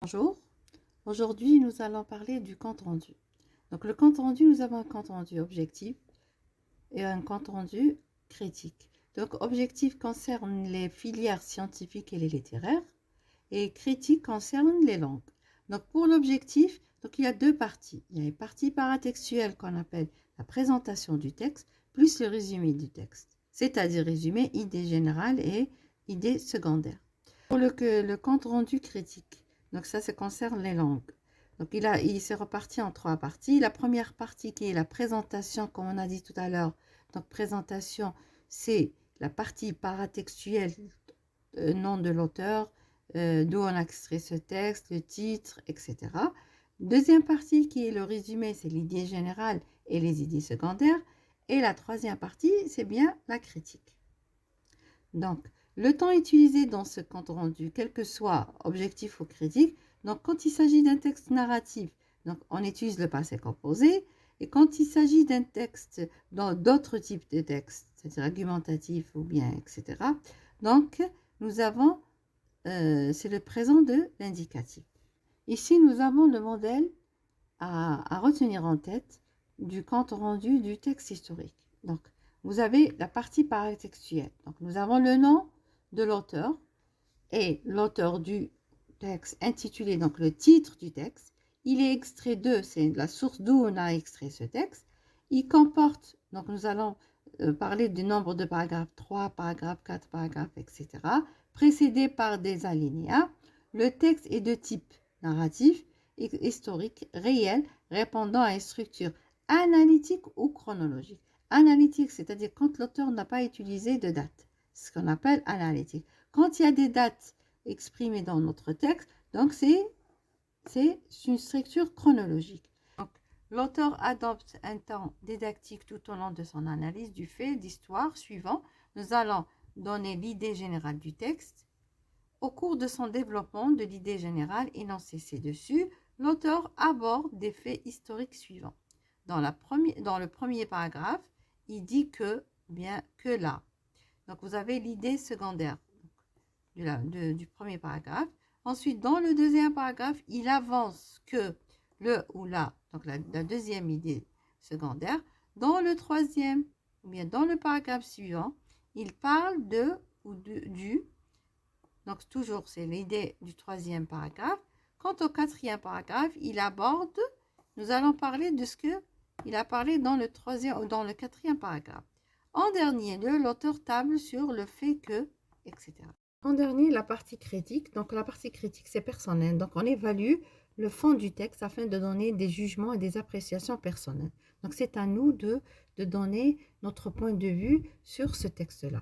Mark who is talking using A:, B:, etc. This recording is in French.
A: Bonjour, aujourd'hui nous allons parler du compte rendu. Donc le compte rendu, nous avons un compte rendu objectif et un compte rendu critique. Donc objectif concerne les filières scientifiques et les littéraires et critique concerne les langues. Donc pour l'objectif, donc il y a deux parties. Il y a une partie paratextuelle qu'on appelle la présentation du texte plus le résumé du texte, c'est-à-dire résumé, idée générale et idée secondaire. Pour le compte rendu critique, donc ça concerne les langues. Donc il s'est reparti en trois parties. La première partie qui est la présentation, comme on a dit tout à l'heure. Donc présentation, c'est la partie paratextuelle, nom de l'auteur, d'où on a extrait ce texte, le titre, etc. Deuxième partie qui est le résumé, c'est l'idée générale et les idées secondaires. Et la troisième partie, c'est bien la critique. Donc, le temps utilisé dans ce compte rendu, quel que soit objectif ou critique, donc quand il s'agit d'un texte narratif, donc on utilise le passé composé, et quand il s'agit d'un texte dans d'autres types de textes, c'est-à-dire argumentatif ou bien, etc., donc nous avons, c'est le présent de l'indicatif. Ici, nous avons le modèle à retenir en tête du compte rendu du texte historique. Donc, vous avez la partie paratextuelle. Donc, nous avons le nom de l'auteur et l'auteur du texte intitulé, donc le titre du texte. Il est extrait de, c'est la source d'où on a extrait ce texte. Il comporte, donc nous allons parler du nombre de paragraphes 3, paragraphe 4, paragraphe, etc., précédé par des alinéas. Le texte est de type narratif, historique, réel, répondant à une structure analytique ou chronologique. Analytique, c'est-à-dire quand l'auteur n'a pas utilisé de date, ce qu'on appelle analytique. Quand il y a des dates exprimées dans notre texte, donc c'est une structure chronologique. Donc, l'auteur adopte un temps didactique tout au long de son analyse du fait d'histoire suivant. Nous allons donner l'idée générale du texte. Au cours de son développement de l'idée générale énoncée ci-dessus, l'auteur aborde des faits historiques suivants. Dans le premier paragraphe, il dit que, bien que là. Donc vous avez l'idée secondaire du premier paragraphe. Ensuite, dans le deuxième paragraphe, il avance que le ou la, donc la deuxième idée secondaire. Dans le troisième, ou bien dans le paragraphe suivant, il parle de ou du. Donc toujours, c'est l'idée du troisième paragraphe. Quant au quatrième paragraphe, il aborde, nous allons parler de ce qu'il a parlé dans le troisième ou dans le quatrième paragraphe. En dernier lieu, l'auteur table sur le fait que, etc. En dernier, la partie critique. Donc la partie critique, c'est personnel. Donc on évalue le fond du texte afin de donner des jugements et des appréciations personnelles. Donc c'est à nous de donner notre point de vue sur ce texte-là.